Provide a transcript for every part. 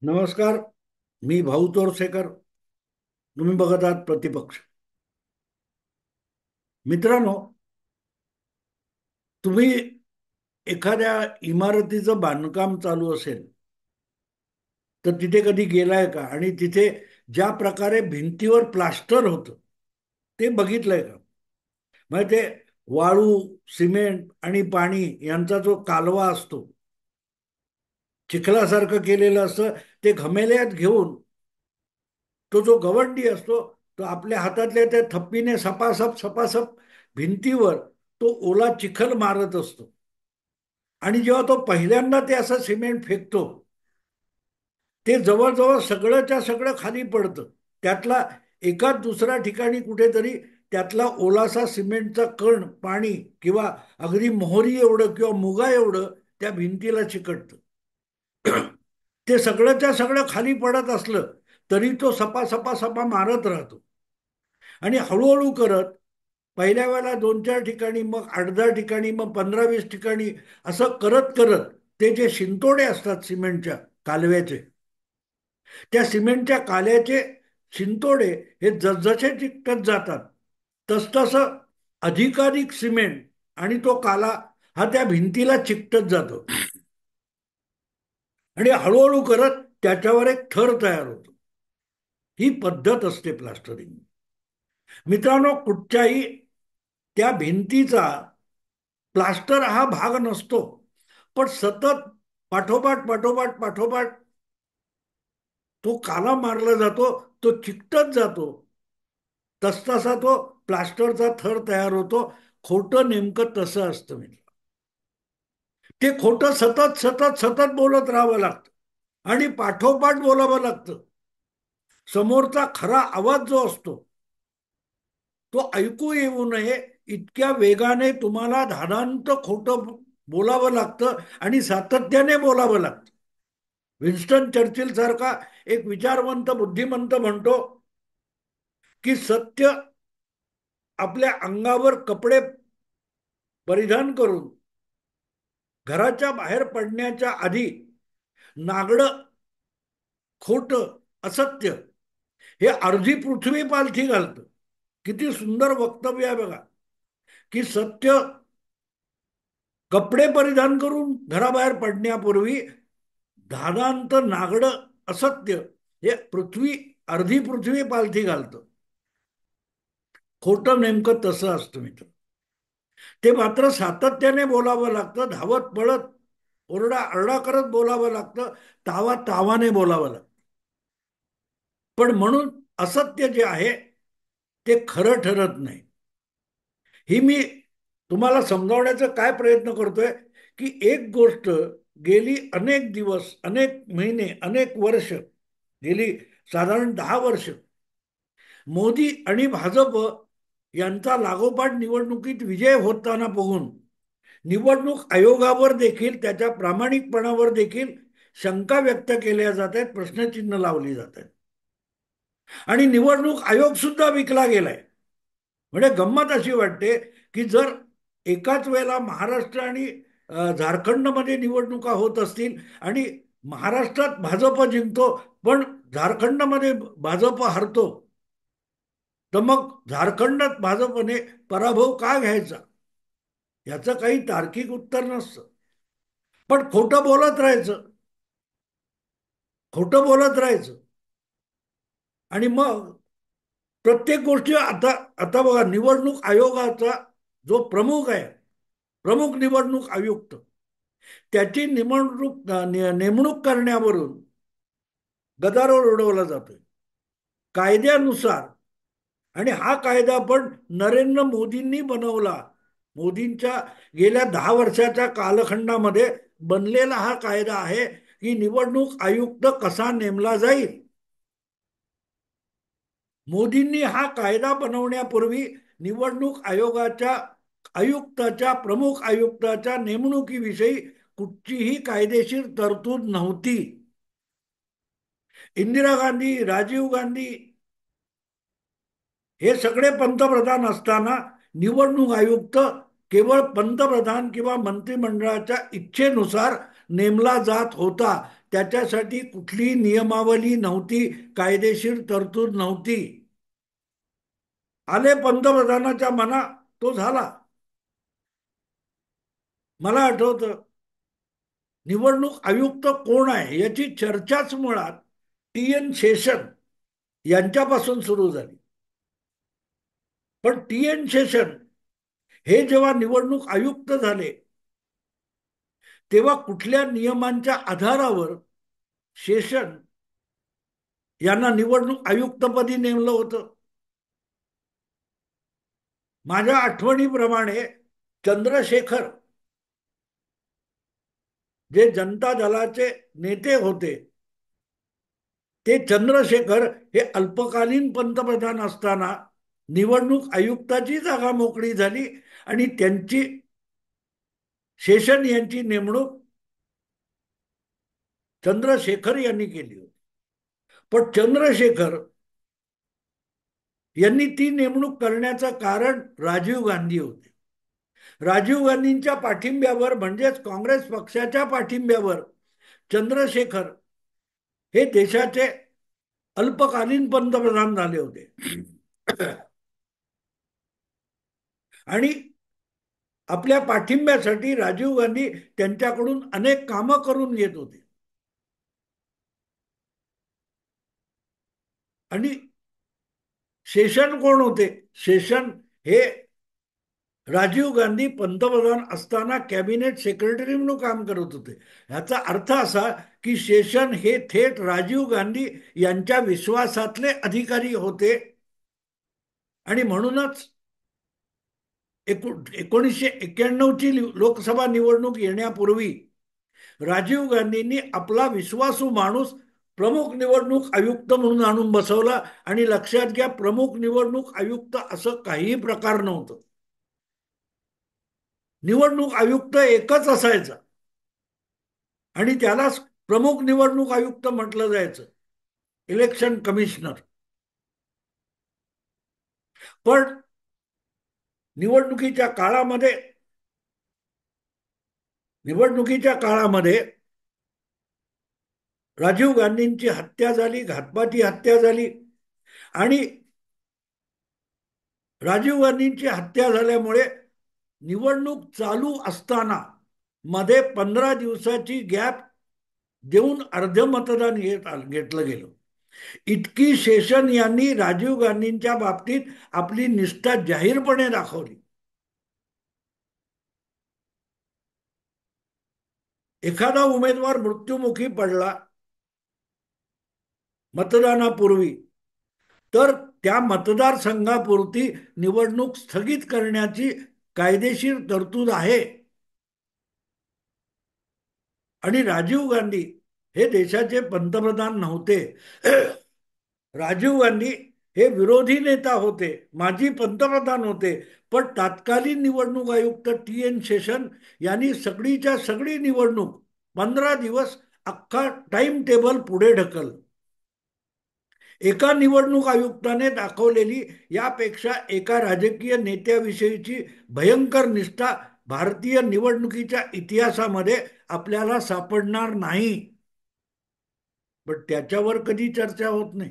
नमस्कार. मी भाऊ तोरसेकर. तुम्ही बघत आहात प्रतिपक्ष. मित्रांनो, तुम्ही एखाद्या इमारतीचं बांधकाम चालू असेल तर तिथे कधी गेलाय का? आणि तिथे ज्या प्रकारे भिंतीवर प्लास्टर होतं ते बघितलंय का? म्हणजे ते वाळू, सिमेंट आणि पाणी यांचा जो कालवा असतो, चिखलासारखं केलेलं असतं, ते घमेल्यात घेऊन तो जो गवंडी असतो तो आपल्या हातातल्या त्या थप्पीने सपासप सपासप भिंतीवर तो ओला चिखल मारत असतो. आणि जेव्हा तो पहिल्यांदा ते असं सिमेंट फेकतो, ते जवळजवळ सगळंच्या सगळं खाली पडतं. त्यातला एकाच दुसऱ्या ठिकाणी कुठेतरी त्यातला ओलासा सिमेंटचा कण, पाणी किंवा अगदी मोहरी एवढं किंवा मुगा एवढं त्या भिंतीला चिकटतं. ते सगळंच्या सगळं खाली पडत असलं तरी तो सपा सपा सपा मारत राहतो. आणि हळूहळू करत पहिल्या वेळेला 2-4 ठिकाणी, मग 8-10 ठिकाणी, मग 15-20 ठिकाणी असं करत करत ते जे शिंतोडे असतात सिमेंटच्या कालव्याचे, त्या सिमेंटच्या काल्याचे शिंतोडे हे जसजसे चिकटत जातात तसतसं अधिकाधिक सिमेंट आणि तो काला हा त्या भिंतीला चिकटत जातो. आणि हळूहळू करत त्याच्यावर एक थर तयार होतो. ही पद्धत असते प्लास्टरिंग. मित्रांनो, कुठच्याही त्या भिंतीचा प्लास्टर हा भाग नसतो, पण सतत पाठोपाठ पाठोपाठ पाठोपाठ तो काला मारला जातो, तो चिकटत जातो. तसतसा तो प्लास्टरचा थर तयार होतो. खोटं नेमकं तसं असतं मी. ते खोटं सतत सतत सतत बोलत राहावं लागतं आणि पाठोपाठ बोलावं लागतं. समोरचा खरा आवाज जो असतो तो ऐकू येऊ नये इतक्या वेगाने तुम्हाला धादांत खोटं बोलावं लागतं आणि सातत्याने बोलावं लागतं. विन्स्टन चर्चिल सारखा एक विचारवंत बुद्धिमंत म्हणतो की सत्य आपल्या अंगावर कपडे परिधान करून घराच्या बाहेर पडण्याच्या आधी नागडं, खोटं, असत्य हे अर्धी पृथ्वी पालथी घालतं. किती सुंदर वक्तव्य आहे बघा. की सत्य कपडे परिधान करून घराबाहेर पडण्यापूर्वी धादांत नागडं असत्य हे अर्धी पृथ्वी पालथी घालतं. खोटं नेमकं तसं असतं मित्र. ते मात्र सातत्याने बोलावं लागतं, धावत पळत ओरडा आरडा करत बोलावं लागतं, तावा तावाने बोलावं लागतं. पण म्हणून असत्य जे आहे ते खरं ठरत नाही. ही मी तुम्हाला समजावण्याचा काय प्रयत्न करतोय की एक गोष्ट गेली अनेक दिवस, अनेक महिने, अनेक वर्ष, गेली साधारण 10 वर्ष मोदी आणि भाजप यांचा लागोपाठ निवडणुकीत विजय होताना बघून निवडणूक आयोगावर देखील, त्याच्या प्रामाणिकपणावर देखील शंका व्यक्त केल्या जात आहेत, प्रश्नचिन्ह लावली जात आहेत. आणि निवडणूक आयोग सुद्धा विकला गेलाय. म्हणजे गंमत अशी वाटते की जर एकाच वेळेला महाराष्ट्र आणि झारखंडमध्ये निवडणुका होत असतील आणि महाराष्ट्रात भाजप जिंकतो पण झारखंडमध्ये भाजप हरतो, तर मग झारखंडात भाजपने पराभव का घ्यायचा? याचं काही तार्किक उत्तर नसतं. पण खोटं बोलत राहायचं, खोटं बोलत राहायचं. आणि मग प्रत्येक गोष्टी आता आता बघा, निवडणूक आयोगाचा जो प्रमुख आहे, प्रमुख निवडणूक आयुक्त, त्याची नेमणूक करण्यावरून गदारोळ उडवला जातोय कायद्यानुसार. आणि हा कायदा पण नरेंद्र मोदींनी बनवला. मोदींच्या गेल्या 10 वर्षाच्या कालखंडामध्ये बनलेला हा कायदा आहे की निवडणूक आयुक्त कसा नेमला जाईल. मोदींनी हा कायदा बनवण्यापूर्वी निवडणूक आयोगाच्या आयुक्ताच्या, प्रमुख आयुक्ताच्या नेमणुकीविषयी कुठचीही कायदेशीर तरतूद नव्हती. इंदिरा गांधी, राजीव गांधी हे सगळे पंतप्रधान असताना निवडणूक आयुक्त केवळ पंतप्रधान किंवा मंत्रिमंडळाच्या इच्छेनुसार नेमला जात होता. त्याच्यासाठी कुठली नियमावली नव्हती, कायदेशीर तरतूद नव्हती. आले पंतप्रधानाच्या मनात, तो झाला. मला आठवतं, निवडणूक आयुक्त कोण आहे याची चर्चाच मुळात टी.एन. शेषन यांच्यापासून सुरू झाली. पण टी.एन. शेषन हे जेव्हा निवडणूक आयुक्त झाले, तेव्हा कुठल्या नियमांच्या आधारावर शेषन यांना निवडणूक आयुक्तपदी नेमलं होतं? माझ्या आठवणीप्रमाणे चंद्रशेखर, जे जनता दलाचे नेते होते, ते चंद्रशेखर हे अल्पकालीन पंतप्रधान असताना निवडणूक आयुक्ताची जागा मोकळी झाली आणि त्यांची, शेषन यांची नेमणूक चंद्रशेखर यांनी केली होती. पण चंद्रशेखर यांनी ती नेमणूक करण्याचं कारण राजीव गांधी होते. राजीव गांधींच्या पाठिंब्यावर, म्हणजेच काँग्रेस पक्षाच्या पाठिंब्यावर, चंद्रशेखर हे देशाचे अल्पकालीन पंतप्रधान झाले होते. आणि आपल्या पाठिंब्यासाठी राजीव गांधी त्यांच्याकडून अनेक कामं करून घेत होते. आणि शेषन कोण होते? शेषन हे राजीव गांधी पंतप्रधान असताना कॅबिनेट सेक्रेटरी म्हणून काम करत होते. याचा अर्थ असा की शेषन हे थेट राजीव गांधी यांच्या विश्वासातले अधिकारी होते. आणि म्हणूनच 1991ची लोकसभा निवडणूक येण्यापूर्वी राजीव गांधींनी आपला विश्वासू माणूस प्रमुख निवडणूक आयुक्त म्हणून आणून बसवला. आणि लक्षात घ्या, प्रमुख निवडणूक आयुक्त असं काही प्रकार नव्हतं. निवडणूक आयुक्त एकच असायचा आणि त्यालाच प्रमुख निवडणूक आयुक्त म्हटलं जायचं, इलेक्शन कमिशनर. पण निवडणुकीच्या काळामध्ये राजीव गांधींची हत्या झाली, घातपाती हत्या झाली. आणि राजीव गांधींची हत्या झाल्यामुळे निवडणूक चालू असताना मध्ये 15 दिवसाची गॅप देऊन अर्ध मतदान घेतलं गेलं. इतकी शेषन यांनी राजीव गांधींच्या बाबतीत आपली निष्ठा जाहीरपणे दाखवली. एखादा उमेदवार मृत्युमुखी पडला मतदानापूर्वी, तर त्या मतदारसंघापुरती निवडणूक स्थगित करण्याची कायदेशीर तरतूद आहे. आणि राजीव गांधी हे देशाचे पंतप्रधान नव्हते. राजीव गांधी हे विरोधी नेता होते, माजी पंतप्रधान होते. पण तत्कालीन निवडणूक आयुक्त टी.एन. शेषन यांनी सगळीच्या सगळी निवडणूक 15 दिवस अख्खा टाइम टेबल पुढे ढकल. एका निवडणूक आयुक्ताने दाखवलेली यापेक्षा एका राजकीय नेत्याविषयीची भयंकर निष्ठा भारतीय निवडणुकीच्या इतिहासामध्ये आपल्याला सापडणार नाही. पण त्याच्यावर कधी चर्चा होत नाही.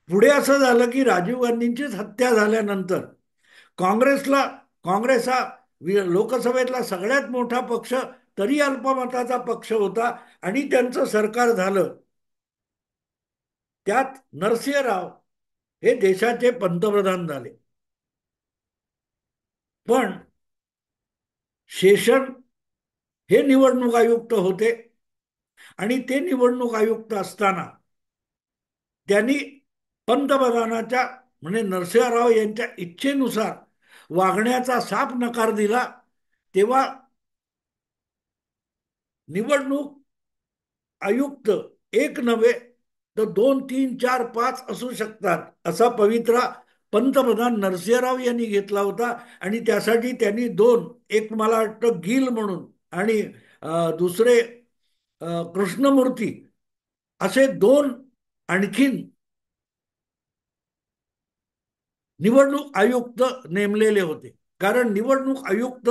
पुढे असं झालं की राजीव गांधींचीच हत्या झाल्यानंतर काँग्रेस हा लोकसभेतला सगळ्यात मोठा पक्ष, तरी अल्पमताचा पक्ष होता आणि त्यांचं सरकार झालं. त्यात नरसिंह राव हे देशाचे पंतप्रधान झाले. पण शेषन हे निवडणूक आयुक्त होते आणि ते निवडणूक आयुक्त असताना त्यांनी पंतप्रधानाच्या, म्हणजे नरसिंहराव यांच्या इच्छेनुसार वागण्याचा साफ नकार दिला. तेव्हा निवडणूक आयुक्त एक नव्हे तर 2, 3, 4, 5 असू शकतात असा पवित्रा पंतप्रधान नरसिंहराव यांनी घेतला होता. आणि त्यासाठी त्यांनी दोन, एक मला वाटतं गिल म्हणून आणि दुसरे कृष्णमूर्ती, असे दोन आणखीन निवडणूक आयुक्त नेमलेले होते. कारण निवडणूक आयुक्त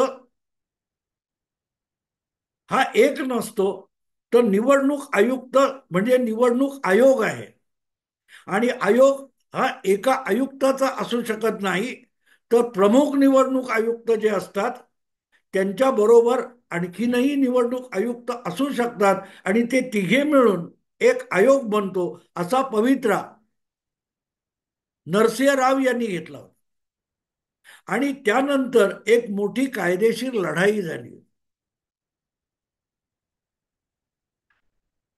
हा एक नसतो, तर निवडणूक आयुक्त म्हणजे निवडणूक आयोग आहे. आणि आयोग हा एका आयुक्ताचा असू शकत नाही, तर प्रमुख निवडणूक आयुक्त जे असतात त्यांच्या बरोबर आणखीनही निवडणूक आयुक्त असू शकतात, आणि ते तिघे मिळून एक आयोग बनतो. असा पवित्रा नरसिंह राव यांनी घेतला होता. आणि त्यानंतर एक मोठी कायदेशीर लढाई झाली.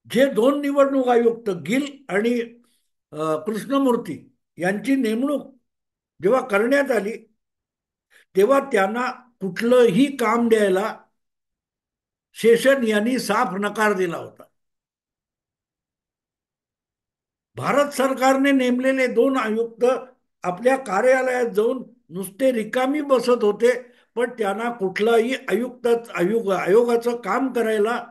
जे दोन निवडणूक आयुक्त गिल आणि कृष्णमूर्ती यांची नेमणूक जेव्हा करण्यात आली, तेव्हा त्यांना कुठलंही काम द्यायला शेषन यांनी साफ नकार दिला होता. भारत सरकारने नेमलेले दोन आयुक्त आपल्या कार्यालयात जाऊन नुसते रिकामी बसत होते, पण त्यांना कुठलाही आयोगाचं काम करायला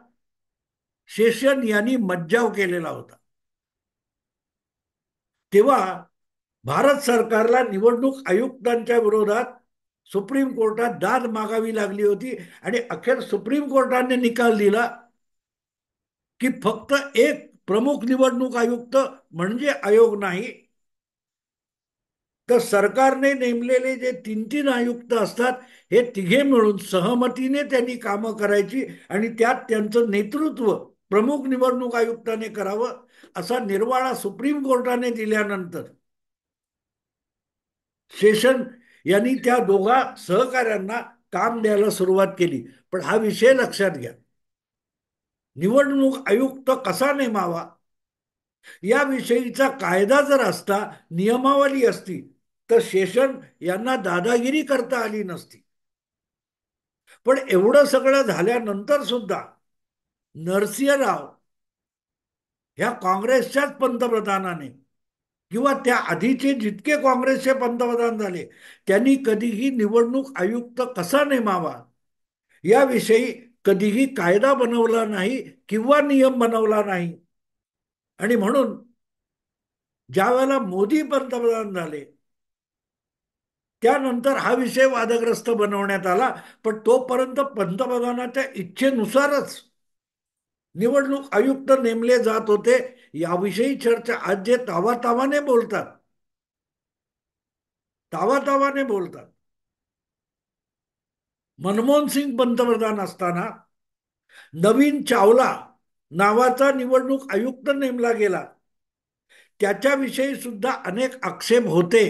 शेषन यांनी मज्जाव केलेला होता. तेव्हा भारत सरकारला निवडणूक आयुक्तांच्या विरोधात सुप्रीम कोर्टात दाद मागावी लागली होती. आणि अखेर सुप्रीम कोर्टाने निकाल दिला की फक्त एक प्रमुख निवडणूक आयुक्त म्हणजे आयोग नाही, तर सरकारने नेमलेले जे तीन तीन आयुक्त असतात, हे तिघे मिळून सहमतीने त्यांनी कामं करायची, आणि त्यात त्यांचं नेतृत्व प्रमुख निवडणूक आयुक्ताने करावं, असा निर्वाळा सुप्रीम कोर्टाने दिल्यानंतर शेषन यांनी त्या दोघा सहकाऱ्यांना काम द्यायला सुरुवात केली. पण हा विषय लक्षात घ्या, निवडणूक आयुक्त कसा नेमावा याविषयीचा कायदा जर असता, नियमावली असती, तर शेषन यांना दादागिरी करता आली नसती. पण एवढं सगळं झाल्यानंतर सुद्धा नरसिंह राव ह्या काँग्रेसच्याच पंतप्रधानाने किंवा त्या आधीचे जितके काँग्रेसचे पंतप्रधान झाले, त्यांनी कधीही निवडणूक आयुक्त कसा नेमावा याविषयी कधीही कायदा बनवला नाही किंवा नियम बनवला नाही. आणि म्हणून ज्या वेळेला मोदी पंतप्रधान झाले, त्यानंतर हा विषय वादग्रस्त बनवण्यात आला. पण तोपर्यंत पंतप्रधानाच्या इच्छेनुसारच निवडणूक आयुक्त नेमले जात होते. याविषयी चर्चा आज जे तावातावाने बोलतात, तावातावाने बोलतात. मनमोहन सिंग पंतप्रधान असताना नवीन चावला नावाचा निवडणूक आयुक्त नेमला गेला. त्याच्याविषयी सुद्धा अनेक आक्षेप होते.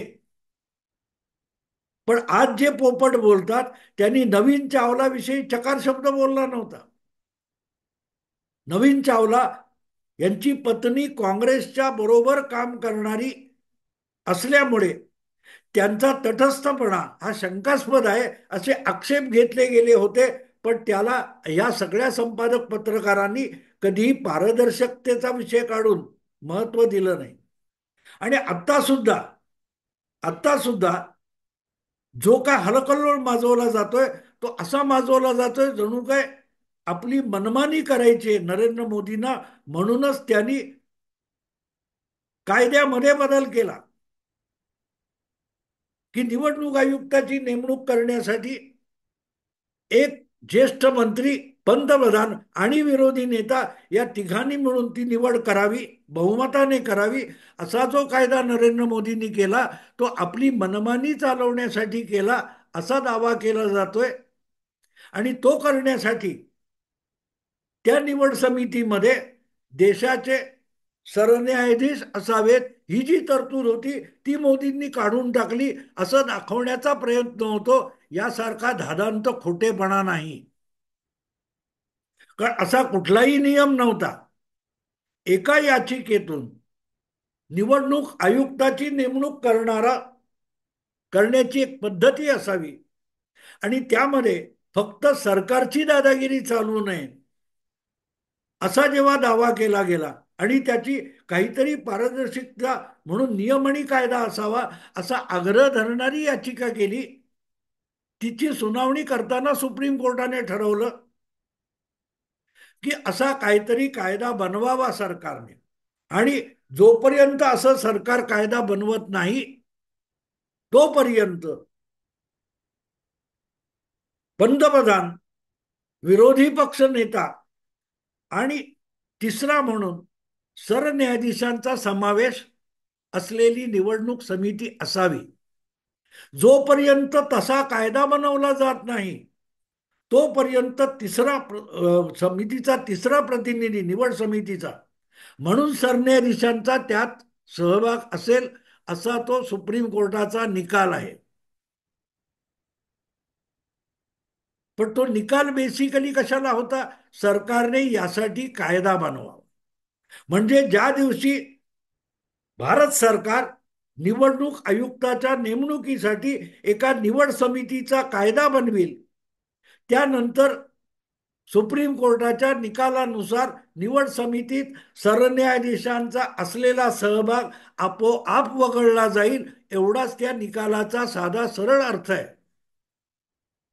पण आज जे पोपट बोलतात, त्यांनी नवीन चावलाविषयी चकार शब्द बोलला नव्हता. नवीन चावला यांची पत्नी काँग्रेसच्या बरोबर काम करणारी असल्यामुळे त्यांचा तटस्थपणा हा शंकास्पद आहे, असे आक्षेप घेतले गेले होते. पण त्याला या सगळ्या संपादक पत्रकारांनी कधीही पारदर्शकतेचा विषय काढून महत्व दिलं नाही. आणि आता सुद्धा जो काय हलकल्लोळ माजवला जातोय, तो असा माजवला जातोय जणू काय आपली मनमानी करायची नरेंद्र मोदींना, म्हणूनच त्यांनी कायद्यामध्ये बदल केला की निवडणूक आयुक्ताची नेमणूक करण्यासाठी एक ज्येष्ठ मंत्री, पंतप्रधान आणि विरोधी नेता या तिघांनी मिळून ती निवड करावी, बहुमताने करावी. असा जो कायदा नरेंद्र मोदींनी केला, तो आपली मनमानी चालवण्यासाठी केला असा दावा केला जातोय. आणि तो करण्यासाठी त्या निवड समितीमध्ये देशाचे सरन्यायाधीश असावेत ही जी तरतूद होती, ती मोदींनी काढून टाकली, असं दाखवण्याचा प्रयत्न होतो. यासारखा धादांत खोटेपणा नाही. कारण असा कुठलाही नियम नव्हता. एका याचिकेतून निवडणूक आयुक्ताची नेमणूक करण्याची एक पद्धती असावी, आणि त्यामध्ये फक्त सरकारची दादागिरी चालू नये असा जेव्हा दावा केला गेला, आणि त्याची काहीतरी पारदर्शकता म्हणून नियम आणि कायदा असावा असा आग्रह धरणारी याचिका केली. तिची सुनावणी करताना सुप्रीम कोर्टाने ठरवलं की असा काहीतरी कायदा बनवावा सरकारने. आणि जोपर्यंत असं सरकार कायदा बनवत नाही, तोपर्यंत पंतप्रधान विरोधी पक्ष नेता आणि तिसरा म्हणून सरन्यायाधीशांचा समावेश असलेली निवडणूक समिती असावी. जोपर्यंत तसा कायदा बनवला जात नाही तोपर्यंत समितीचा तिसरा प्रतिनिधी निवड समितीचा म्हणून सरन्यायाधीशांचा त्यात सहभाग असेल असा तो सुप्रीम कोर्टाचा निकाल आहे. पण तो निकाल बेसिकली कशाला होता? सरकारने यासाठी कायदा बनवावा. म्हणजे ज्या दिवशी भारत सरकार निवडणूक आयुक्ताच्या नेमणुकीसाठी एका निवड समितीचा कायदा बनविल, त्यानंतर सुप्रीम कोर्टाच्या निकालानुसार निवड समितीत सरन्यायाधीशांचा असलेला सहभाग आपोआप वगळला जाईल, एवढाच त्या निकालाचा साधा सरळ अर्थ आहे.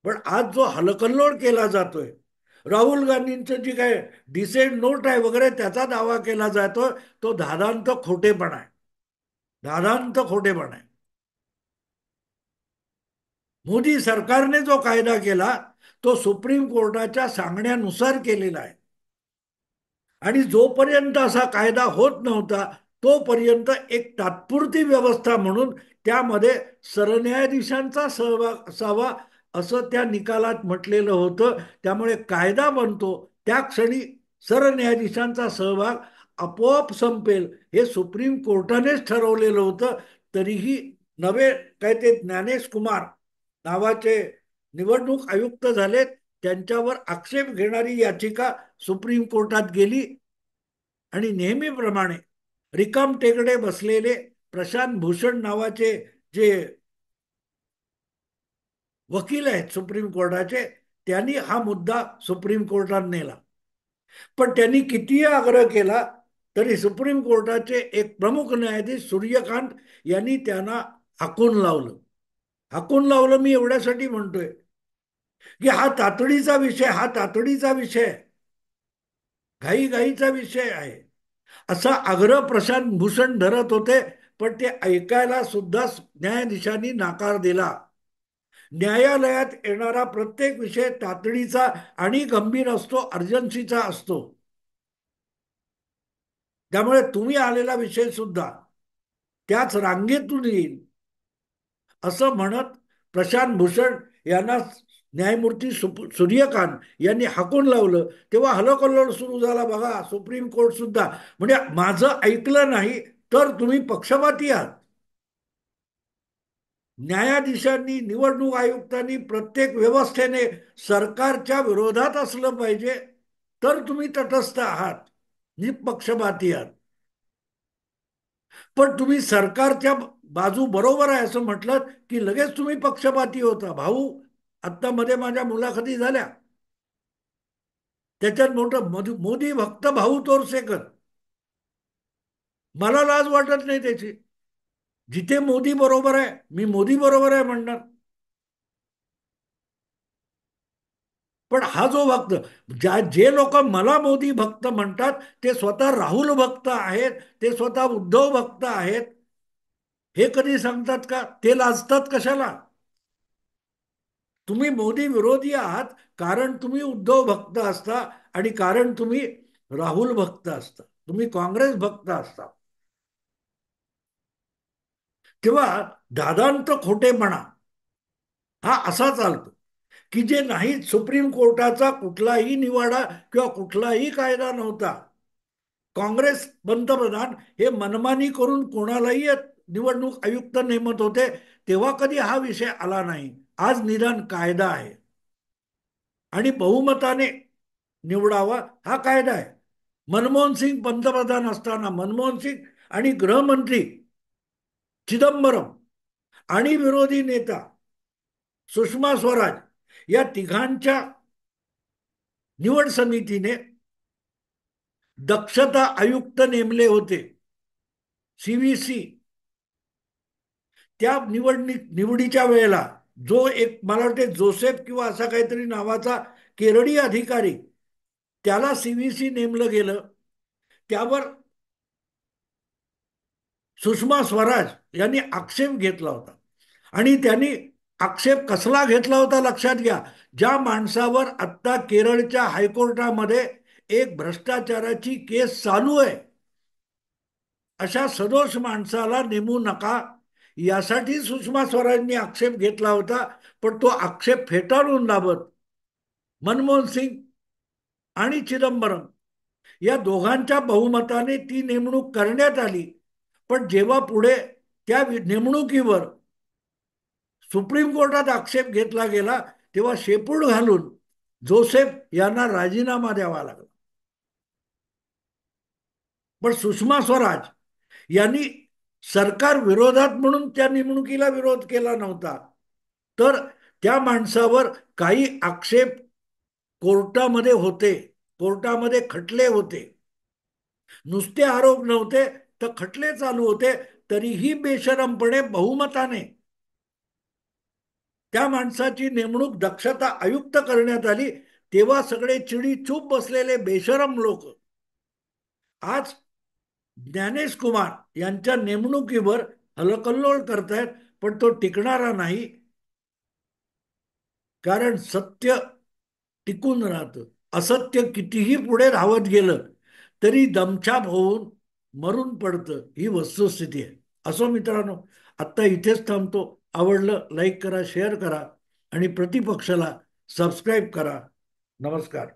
पण आज जो हलकल्लोळ केला जातोय, राहुल गांधींचं जी काय डिसेंट नोट आहे वगैरे त्याचा दावा केला जातोय, तो धादांत खोटेपणा आहे. धादांत खोटेपणा आहे. मोदी सरकारने जो कायदा केला तो सुप्रीम कोर्टाच्या सांगण्यानुसार केलेला आहे. आणि जोपर्यंत असा कायदा होत नव्हता तोपर्यंत एक तात्पुरती व्यवस्था म्हणून त्यामध्ये सरन्यायाधीशांचा सहभाग असावा असं त्या निकालात म्हटलेलं होतं. त्यामुळे कायदा बनतो त्या क्षणी सरन्यायाधीशांचा सहभाग आपोआप संपेल हे सुप्रीम कोर्टानेच ठरवलेलं होतं. तरीही नवे काय ते ज्ञानेश कुमार नावाचे निवडणूक आयुक्त झालेत, त्यांच्यावर आक्षेप घेणारी याचिका सुप्रीम कोर्टात गेली आणि नेहमीप्रमाणे रिकाम टेकडे बसलेले प्रशांत भूषण नावाचे जे वकील आहेत सुप्रीम कोर्टाचे, त्यांनी हा मुद्दा सुप्रीम कोर्टात नेला. पण त्यांनी कितीही आग्रह केला तरी सुप्रीम कोर्टाचे एक प्रमुख न्यायाधीश सूर्यकांत यांनी त्यांना हाकून लावलं. हाकून लावलं मी एवढ्यासाठी म्हणतोय की हा तातडीचा विषय घाईघाईचा विषय आहे असा आग्रह प्रशांत भूषण धरत होते. पण ते ऐकायला सुद्धा न्यायाधीशांनी नकार दिला. न्यायालयात येणारा प्रत्येक विषय तातडीचा आणि गंभीर असतो, अर्जन्सीचा असतो. त्यामुळे तुम्ही आलेला विषय सुद्धा त्याच रांगेतून येईल असं म्हणत प्रशांत भूषण यांना न्यायमूर्ती सूर्यकांत यांनी हाकून लावलं. तेव्हा हलकल्लोळ सुरू झाला. बघा सुप्रीम कोर्ट सुद्धा म्हणजे माझं ऐकलं नाही तर तुम्ही पक्षपाती आहात. न्यायाधीशांनी निवडणूक आयुक्तांनी प्रत्येक व्यवस्थेने सरकारच्या विरोधात असलं पाहिजे तर तुम्ही तटस्थ आहात, निपक्षपाती आहात. पण तुम्ही सरकारच्या बाजू बरोबर आहे असं म्हटलं की लगेच तुम्ही पक्षपाती होता. भाऊ आत्ता मध्ये माझ्या मुलाखती झाल्या, त्याच्यात मोठं मोदी भक्त भाऊ तोरसेकर, मला लाज वाटत नाही त्याची. जिथे मोदी बरोबर आहे मी मोदी बरोबर आहे म्हणणार. पण हा जो भक्त जे लोक मला मोदी भक्त म्हणतात ते स्वतः राहुल भक्त आहेत, ते स्वतः उद्धव भक्त आहेत. हे कधी सांगतात का? ते लाजतात कशाला? तुम्ही मोदी विरोधी आहात कारण तुम्ही उद्धव भक्त असता आणि कारण तुम्ही राहुल भक्त असता, तुम्ही काँग्रेस भक्त असता. तेव्हा दादांत खोटेपणा हा असा चालतो की जे नाही, सुप्रीम कोर्टाचा कुठलाही निवाडा किंवा कुठलाही कायदा नव्हता. काँग्रेस पंतप्रधान हे मनमानी करून कोणालाही निवडणूक आयुक्त नेमत होते, तेव्हा कधी हा विषय आला नाही. आज निदान कायदा आहे आणि बहुमताने निवडावा हा कायदा आहे. मनमोहन सिंग पंतप्रधान असताना मनमोहन सिंग आणि गृहमंत्री चिदंबरम आणि विरोधी नेता सुषमा स्वराज या तिघांच्या निवड समितीने दक्षता आयुक्त नेमले होते, सीव्हीसी. त्या निवडीच्या वेळेला जो एक मला वाटते जोसेफ किंवा असा काहीतरी नावाचा केरळी अधिकारी, त्याला सीव्हीसी नेमलं गेलं. त्यावर सुषमा स्वराज यांनी आक्षेप घेतला होता आणि त्यांनी आक्षेप कसला घेतला होता लक्षात घ्या. ज्या माणसावर आत्ता केरळच्या हायकोर्टामध्ये एक भ्रष्टाचाराची केस चालू आहे, अशा सदोष माणसाला नेमू नका, यासाठी सुषमा स्वराजांनी आक्षेप घेतला होता. पण तो आक्षेप फेटाळून लावत मनमोहन सिंग आणि चिदंबरम या दोघांच्या बहुमताने ती नेमणूक करण्यात आली. पण जेव्हा पुढे त्या नेमणुकीवर सुप्रीम कोर्टात आक्षेप घेतला गेला, तेव्हा शेपूट घालून जोसेफ यांना राजीनामा द्यावा लागला. पण सुषमा स्वराज यांनी सरकार विरोधात म्हणून त्या निवडणुकीला विरोध केला नव्हता, तर त्या माणसावर काही आक्षेप कोर्टामध्ये होते, कोर्टामध्ये खटले होते, नुसते आरोप नव्हते तर खटले चालू होते. तरीही बेशरमपणे बहुमताने त्या माणसाची नेमणूक दक्षता आयुक्त करण्यात आली. तेव्हा सगळे चिडी चूप बसलेले बेशरम लोक आज ज्ञानेश कुमार यांच्या नेमणुकीवर हलकल्लोळ करतायत. पण तो टिकणारा नाही, कारण सत्य टिकून राहतं. असत्य कितीही पुढे धावत गेलं तरी दमछाक होऊन मरून पडतं, ही वस्तुस्थिती आहे. असो मित्रांनो, आत्ता इथेच थांबतो. आवडलं लाईक करा, शेअर करा आणि प्रतिपक्षाला सबस्क्राईब करा. नमस्कार.